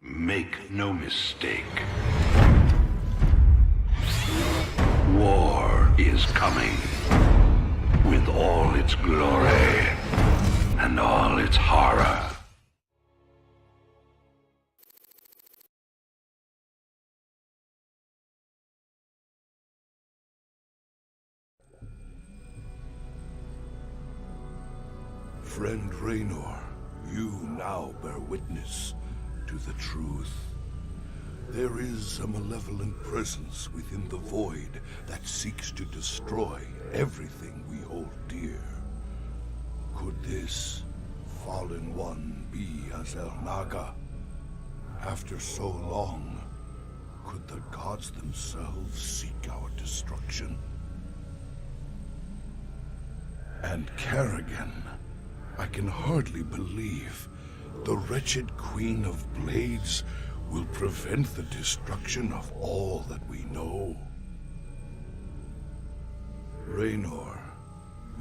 Make no mistake. War is coming. With all its glory and all its horror. Friend Raynor, you now bear witness to the truth. There is a malevolent presence within the void that seeks to destroy everything we hold dear. Could this fallen one be Azel Naga? After so long, could the gods themselves seek our destruction? And Kerrigan, I can hardly believe the wretched Queen of Blades will prevent the destruction of all that we know. Raynor,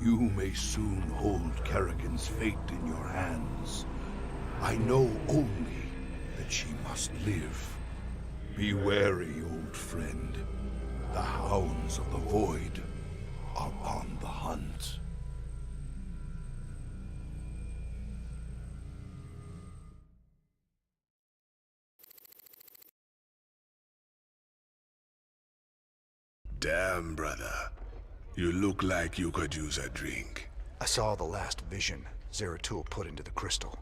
you may soon hold Kerrigan's fate in your hands. I know only that she must live. Be wary, old friend. The hounds of the void are on the hunt. Damn, brother. You look like you could use a drink. I saw the last vision Zeratul put into the crystal.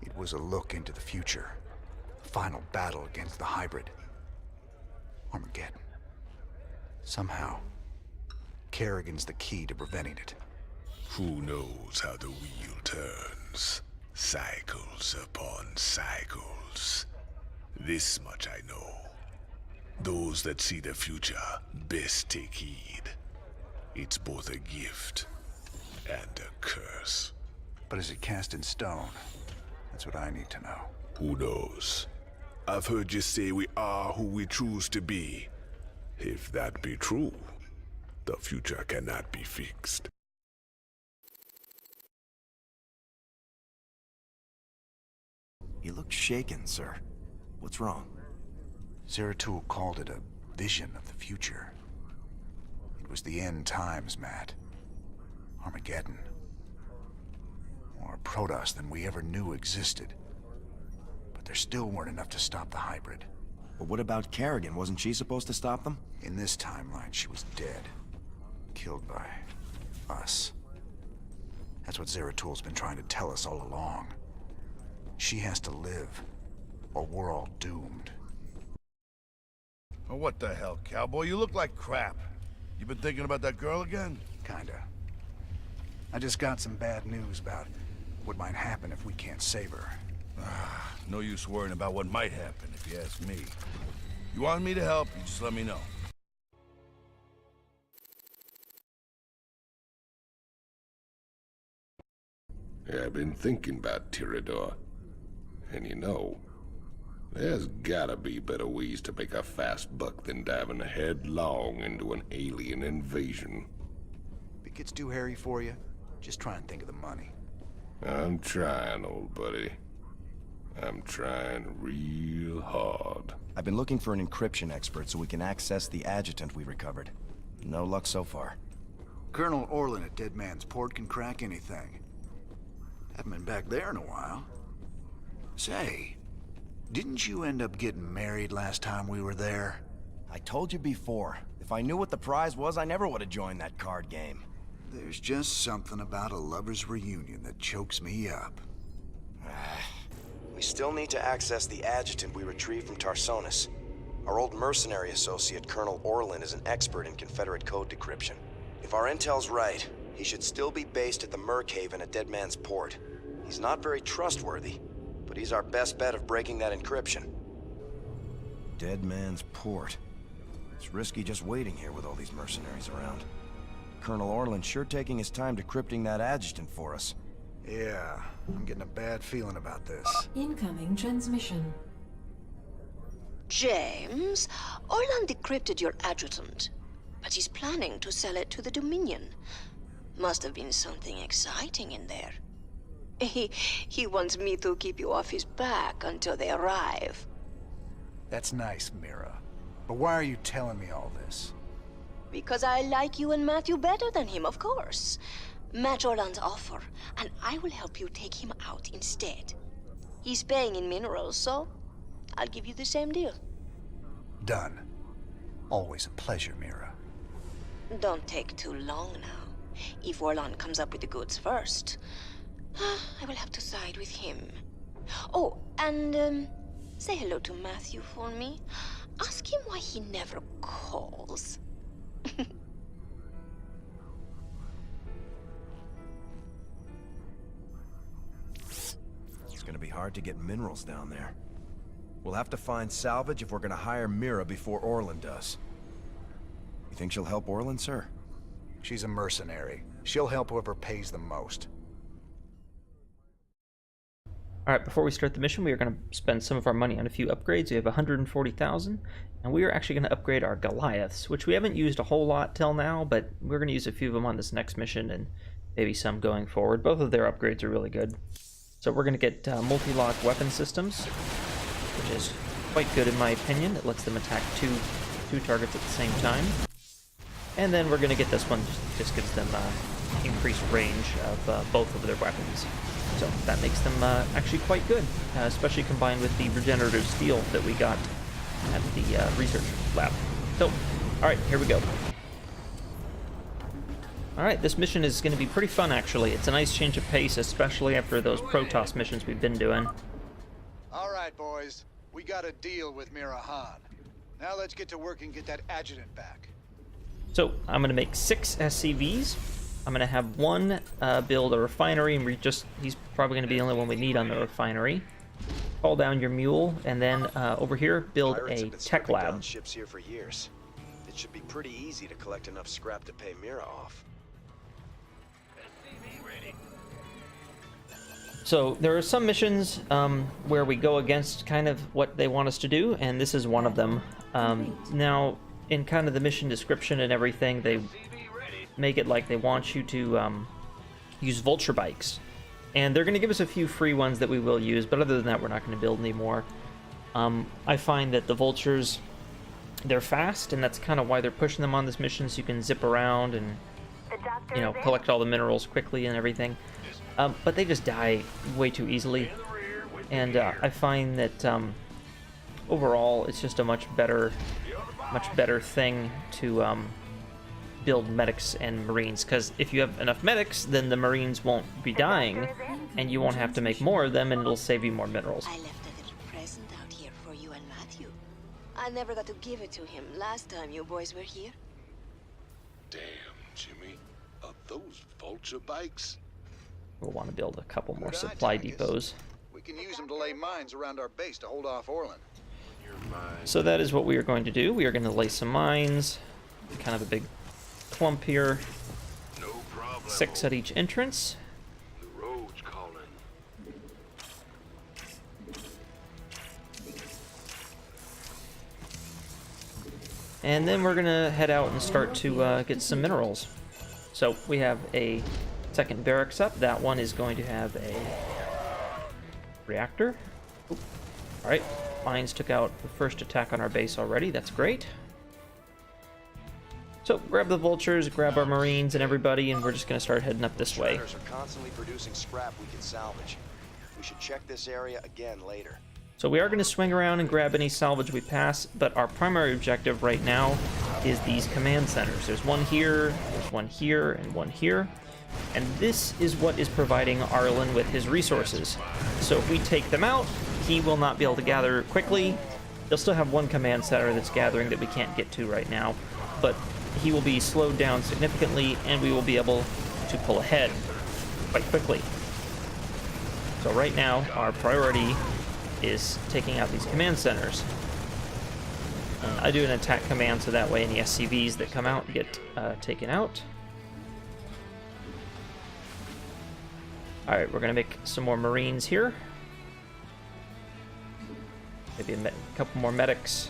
It was a look into the future. The final battle against the hybrid. Armageddon. Somehow, Kerrigan's the key to preventing it. Who knows how the wheel turns? Cycles upon cycles. This much I know. Those that see the future best take heed. It's both a gift and a curse. But is it cast in stone? That's what I need to know. Who knows? I've heard you say we are who we choose to be. If that be true, the future cannot be fixed. You look shaken, sir. What's wrong? Zeratul called it a vision of the future. It was the end times, Matt. Armageddon. More Protoss than we ever knew existed. But there still weren't enough to stop the hybrid. But what about Kerrigan? Wasn't she supposed to stop them? In this timeline, she was dead. Killed by us. That's what Zeratul's been trying to tell us all along. She has to live, or we're all doomed. Oh, what the hell, cowboy? You look like crap. You been thinking about that girl again? Kinda. I just got some bad news about what might happen if we can't save her. No use worrying about what might happen, if you ask me. You want me to help, you just let me know. Yeah, I've been thinking about Tirador. And you know, there's gotta be better ways to make a fast buck than diving headlong into an alien invasion. If it gets too hairy for you, just try and think of the money. I'm trying, old buddy. I'm trying real hard. I've been looking for an encryption expert so we can access the adjutant we recovered. No luck so far. Colonel Orlan at Dead Man's Port can crack anything. Haven't been back there in a while. Say, didn't you end up getting married last time we were there? I told you before, if I knew what the prize was, I never would have joined that card game. There's just something about a lover's reunion that chokes me up. We still need to access the adjutant we retrieved from Tarsonis. Our old mercenary associate, Colonel Orlan, is an expert in Confederate code decryption. If our intel's right, he should still be based at the Merkhaven at Dead Man's Port. He's not very trustworthy, but he's our best bet of breaking that encryption. Dead Man's Port. It's risky just waiting here with all these mercenaries around. Colonel Orlan's sure taking his time decrypting that adjutant for us. Yeah, I'm getting a bad feeling about this. Incoming transmission. James, Orlan decrypted your adjutant, but he's planning to sell it to the Dominion. Must have been something exciting in there. He wants me to keep you off his back until they arrive. That's nice, Mira. But why are you telling me all this? Because I like you and Matthew better than him, of course. Match Orlan's offer, and I will help you take him out instead. He's paying in minerals, so I'll give you the same deal. Done. Always a pleasure, Mira. Don't take too long now. If Orlan comes up with the goods first, I will have to side with him. Oh, and say hello to Matthew for me. Ask him why he never calls. It's gonna be hard to get minerals down there. We'll have to find salvage if we're gonna hire Mira before Orlan does. You think she'll help Orlan, sir? She's a mercenary. She'll help whoever pays the most. Alright, before we start the mission, we are going to spend some of our money on a few upgrades. We have 140,000, and we are actually going to upgrade our Goliaths, which we haven't used a whole lot till now, but we're going to use a few of them on this next mission, and maybe some going forward. Both of their upgrades are really good. So we're going to get multi-lock weapon systems, which is quite good in my opinion. It lets them attack two targets at the same time. And then we're going to get this one, just gives them increased range of both of their weapons. So that makes them actually quite good, especially combined with the regenerative steel that we got at the research lab. So, alright, here we go. Alright, this mission is going to be pretty fun actually. It's a nice change of pace, especially after those Protoss missions we've been doing. Alright, boys. We got a deal with Mira Han. Now let's get to work and get that adjutant back. So, I'm going to make 6 SCVs. I'm going to have one build a refinery, and he's probably going to be the only one we need on the refinery. Call down your mule, and then over here, build a tech lab. Ships here for years. It should be pretty easy to collect enough scrap to pay Mira off. So there are some missions where we go against kind of what they want us to do, and this is one of them. Now, in kind of the mission description and everything, they make it like they want you to use vulture bikes. And they're going to give us a few free ones that we will use, but other than that, we're not going to build any more. I find that the vultures, they're fast, and that's kind of why they're pushing them on this mission, so you can zip around and, you know, collect all the minerals quickly and everything. But they just die way too easily. And I find that overall, it's just a much better thing to build medics and marines, because if you have enough medics, then the marines won't be dying, and you won't have to make more of them, and it'll save you more minerals. I left a little present out here for you and Matthew. I never got to give it to him last time you boys were here. Damn, Jimmy. Are those vulture bikes? We'll want to build a couple more Good supply idea, I guess. depots. We can use them to lay mines around our base to hold off Orlan. So that is what we are going to do. We are going to lay some mines, kind of a big clump here, No problem. 6 at each entrance. The road's calling. And then we're going to head out and start to get some minerals. So we have a second barracks up. That one is going to have a reactor. Alright, mines took out the first attack on our base already. That's great. So grab the vultures, grab our marines and everybody, and we're just going to start heading up this way. Shredders are constantly producing scrap we can salvage. We should check this area again later. So we are going to swing around and grab any salvage we pass, but our primary objective right now is these command centers. There's one here, there's one here, and one here. And this is what is providing Orlan with his resources. So if we take them out, he will not be able to gather quickly. They'll still have one command center that's gathering that we can't get to right now, but he will be slowed down significantly, and we will be able to pull ahead quite quickly. So right now, our priority is taking out these command centers. And I do an attack command so that way any SCVs that come out get taken out. Alright, we're going to make some more marines here. Maybe a couple more medics.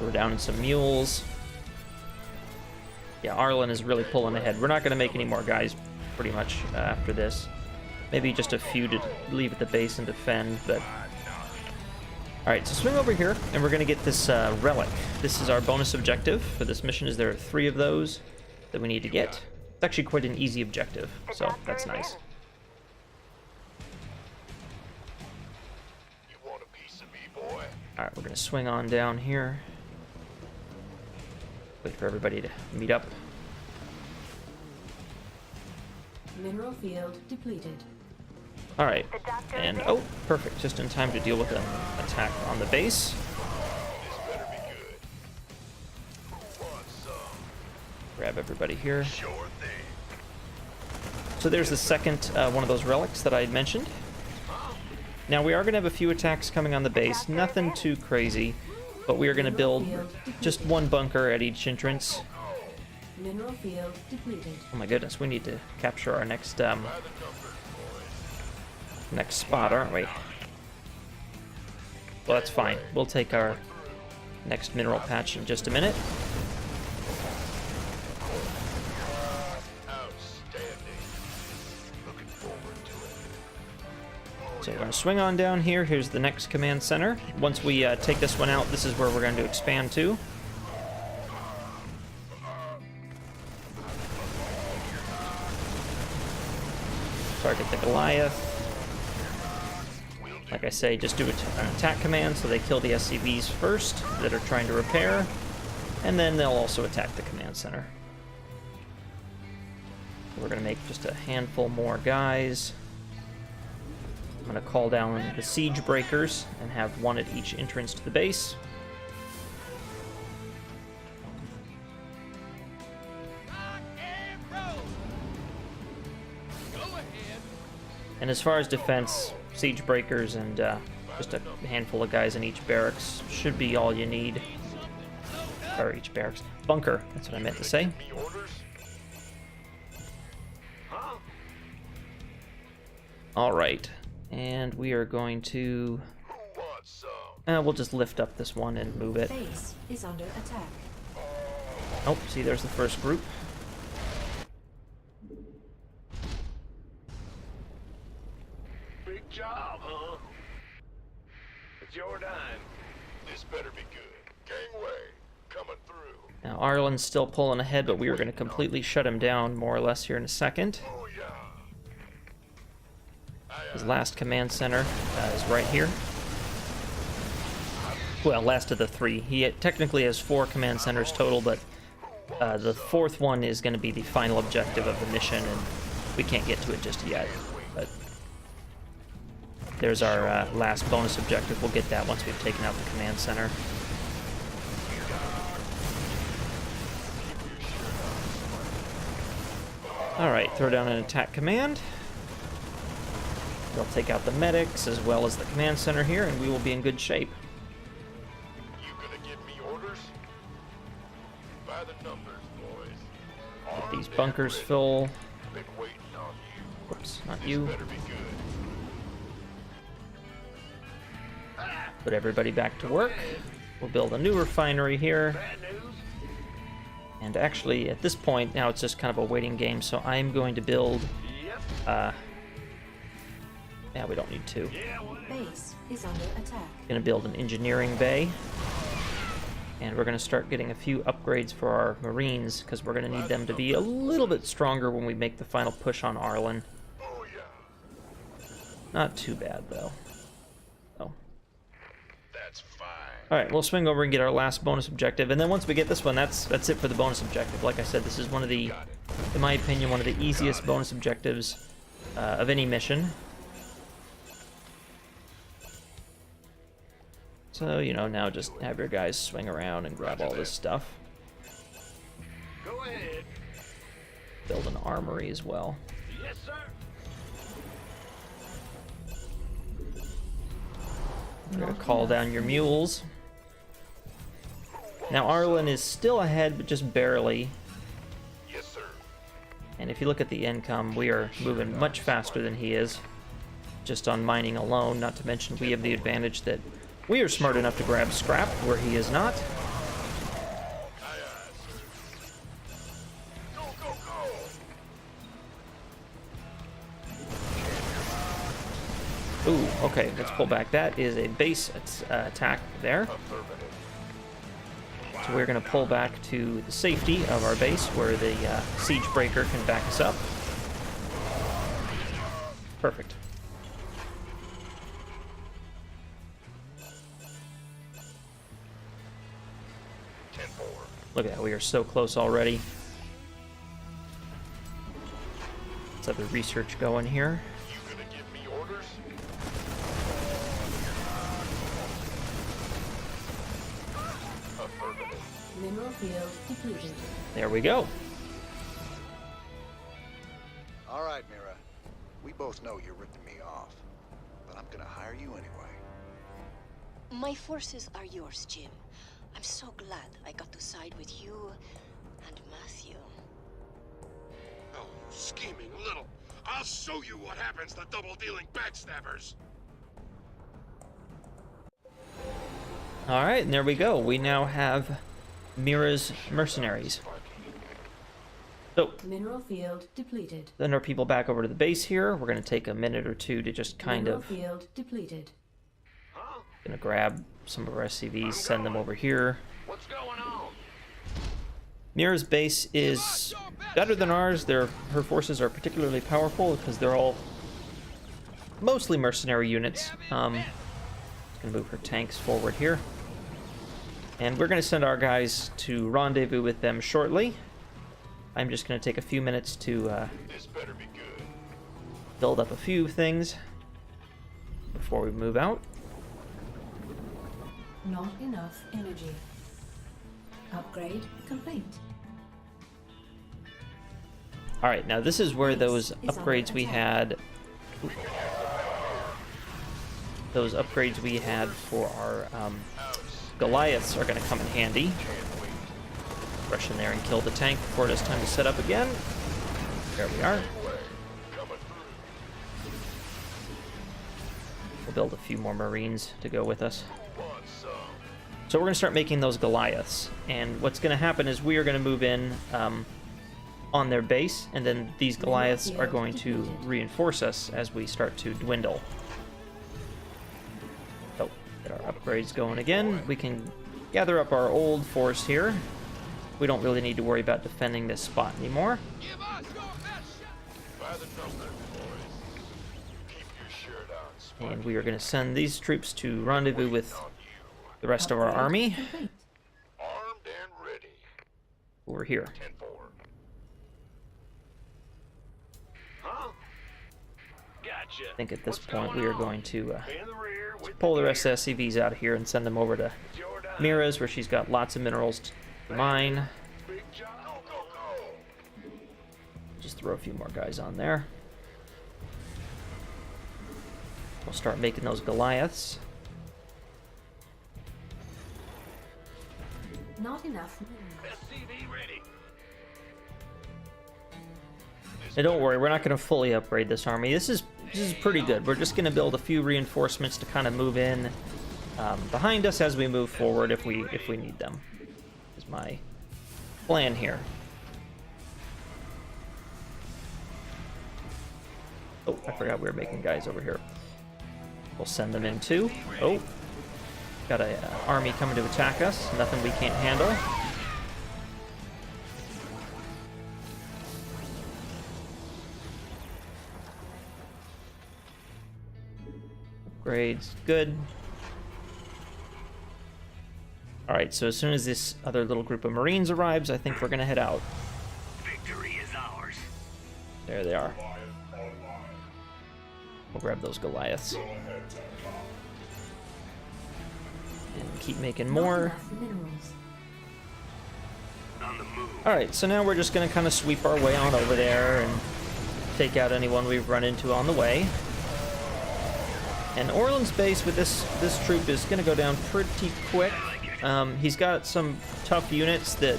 We're down in some mules. Yeah, Orlan is really pulling ahead. We're not going to make any more guys pretty much after this. Maybe just a few to leave at the base and defend, but... Alright, so swing over here, and we're going to get this relic. This is our bonus objective for this mission, is there are 3 of those that we need to get. It's actually quite an easy objective, so that's nice. Alright, we're going to swing on down here. Wait for everybody to meet up. Mineral field depleted. Alright, and oh, perfect, just in time to deal with an attack on the base. Grab everybody here. So there's the second one of those relics that I had mentioned. Now we are going to have a few attacks coming on the base, nothing too crazy, but we are going to build just one bunker at each entrance. Mineral field depleted. Oh my goodness, we need to capture our next next spot, aren't we? Well, that's fine. We'll take our next mineral patch in just a minute. So we're going to swing on down here. Here's the next command center. Once we take this one out, this is where we're going to expand to. Target the Goliath. Like I say, just do an attack command so they kill the SCVs first that are trying to repair, and then they'll also attack the command center. We're going to make just a handful more guys. I'm going to call down the siege breakers and have one at each entrance to the base. And as far as defense, siege breakers and just a handful of guys in each barracks should be all you need. Or each barracks. Bunker, that's what I meant to say. Alright, and we are going to... we'll just lift up this one and move it. Base is under attack. Oh, see, there's the first group. Big job, huh? It's your dime. This better be good. Gangway, coming through. Now, Orlan's still pulling ahead, but we are going to completely shut him down, more or less, here in a second. Oh, yeah. His last command center is right here. Well, last of the 3. He technically has 4 command centers total, but the 4th one is going to be the final objective of the mission, and we can't get to it just yet. But there's our last bonus objective. We'll get that once we've taken out the command center. Alright, throw down an attack command. They'll take out the medics as well as the command center here, and we will be in good shape. You gonna give me orders? By the numbers, boys. Get these bunkers full. Been waiting on you. Whoops, not you. Better be good. Put everybody back to work. We'll build a new refinery here. And actually, at this point, now it's just kind of a waiting game, so I'm going to build... yeah, we don't need 2. Base is under attack. Going to build an engineering bay. And we're going to start getting a few upgrades for our Marines, because we're going to need them to be a little bit stronger when we make the final push on Orlan. Not too bad, though. Oh. That's fine. Alright, we'll swing over and get our last bonus objective, and then once we get this one, that's it for the bonus objective. Like I said, this is one of the, in my opinion, one of the easiest bonus objectives of any mission. So, you know, now just have your guys swing around and grab all this stuff. Go ahead. Build an armory as well. Yes, sir. We're going to call down your mules. Now, Orlan is still ahead, but just barely. Yes, sir. And if you look at the income, we are moving much faster than he is, just on mining alone, not to mention we have the advantage that we are smart enough to grab scrap where he is not. Okay, let's pull back. That is a base attack there. So we're going to pull back to the safety of our base where the siege breaker can back us up. Perfect. Look at that, we are so close already. Let's have the research going here. You gonna give me orders? Mineral field depleted. There we go. All right, Mira. We both know you're ripping me off, but I'm gonna hire you anyway. My forces are yours, Jim. I'm so glad I got to side with you and Matthew. Oh, scheming little. I'll show you what happens to double-dealing backstabbers. All right, and there we go. We now have Mira's mercenaries. So, Mineral field depleted. send our people back over to the base here. We're going to take a minute or two to just kind Mineral of... field depleted. Going to grab some of our SCVs, send them over here. What's going on? Mira's base is better than ours. Her forces are particularly powerful because they're all mostly mercenary units. Gonna move her tanks forward here. And we're gonna send our guys to rendezvous with them shortly. I'm just gonna take a few minutes to This better be good. build up a few things before we move out. Not enough energy. Upgrade complete. All right, now this is where those upgrades we had. Those upgrades we had for our Goliaths are going to come in handy. Rush in there and kill the tank before it has time to set up again. There we are. We'll build a few more Marines to go with us. So we're going to start making those Goliaths. And what's going to happen is we are going to move in on their base, and then these Goliaths are going to reinforce us as we start to dwindle. So, get our upgrades going again. We can gather up our old force here. We don't really need to worry about defending this spot anymore. Give us your best shot. By the numbers, boys. Keep your shirt on, Sparky. And we are going to send these troops to rendezvous with the rest of our army Complete. Armed and ready. over here. 10-4. Huh? Gotcha. I think at this point we are going to In the rear with pull the rest of the SCVs out of here and send them over to Jordan. Mira's, where she's got lots of minerals to mine. Big John. Go. Just throw a few more guys on there. We'll start making those Goliaths. Not enough minerals. SCV ready. Now don't worry, we're not going to fully upgrade this army. This is pretty good. We're just going to build a few reinforcements to kind of move in behind us as we move forward if we need them. Is my plan here. Oh, I forgot we were making guys over here. We'll send them in too. Oh, got an army coming to attack us. Nothing we can't handle. Upgrades, good. Alright, so as soon as this other little group of Marines arrives, I think we're gonna head out. Victory is ours. There they are. We'll grab those Goliaths. And keep making more. Enough minerals. On the move. Alright, so now we're just gonna kind of sweep our way on over there and take out anyone we've run into on the way. And Orlan's base with this troop is gonna go down pretty quick. He's got some tough units that,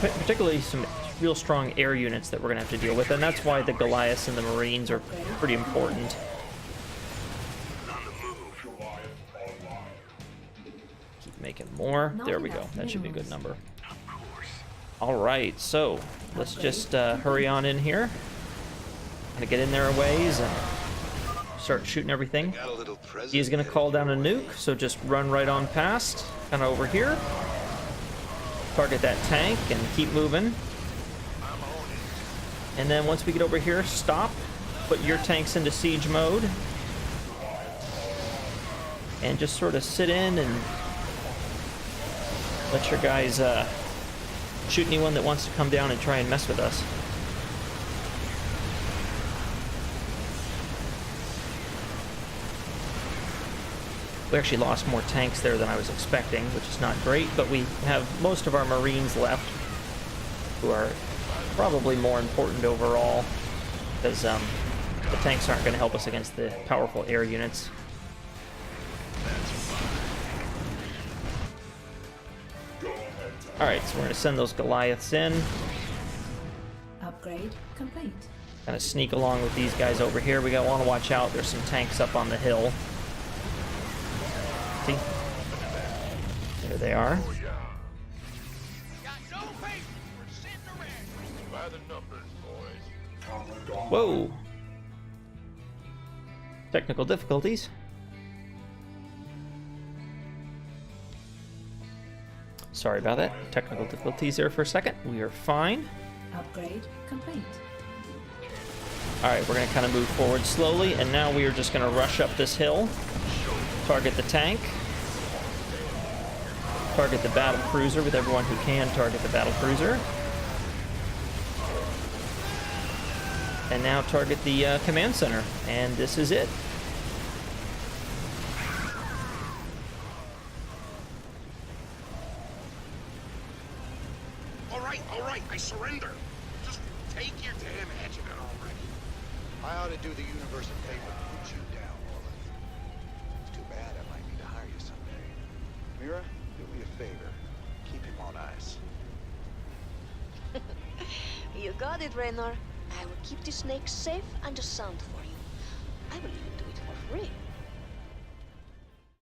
particularly some real strong air units that we're gonna have to deal with, and that's why the Goliaths and the Marines are pretty important. On the move. Keep making more. Not There we go. enough That should be a good minerals. number. Of course. All right, so let's just hurry on in here. Gonna get in there a ways and start shooting everything. Got a little present. He's gonna call down a nuke, so just run right on past, kind of over here. Target that tank and keep moving. And then once we get over here, stop. Put your tanks into siege mode. And just sort of sit in and let your guys shoot anyone that wants to come down and try and mess with us. We actually lost more tanks there than I was expecting, which is not great, but we have most of our Marines left, who are probably more important overall, because the tanks aren't going to help us against the powerful air units. Alright, so we're going to send those Goliaths in. Upgrade complete. Kind of sneak along with these guys over here. We want to watch out. There's some tanks up on the hill. See? There they are. Whoa! Technical difficulties. Sorry about that. Technical difficulties there for a second. We are fine. Upgrade complete. Alright, we're going to kind of move forward slowly, and now we are just going to rush up this hill. Target the tank. Target the battle cruiser with everyone who can target the battle cruiser. And now target the command center. And this is it. All right, I surrender. Just take your damn adjutant already. I ought to do the universe a favor and put you down, Orlan. It's too bad I might need to hire you someday. Mira, do me a favor. Keep him on ice. You got it, Raynor. I will keep the snake safe and sound for you. I will even do it for free.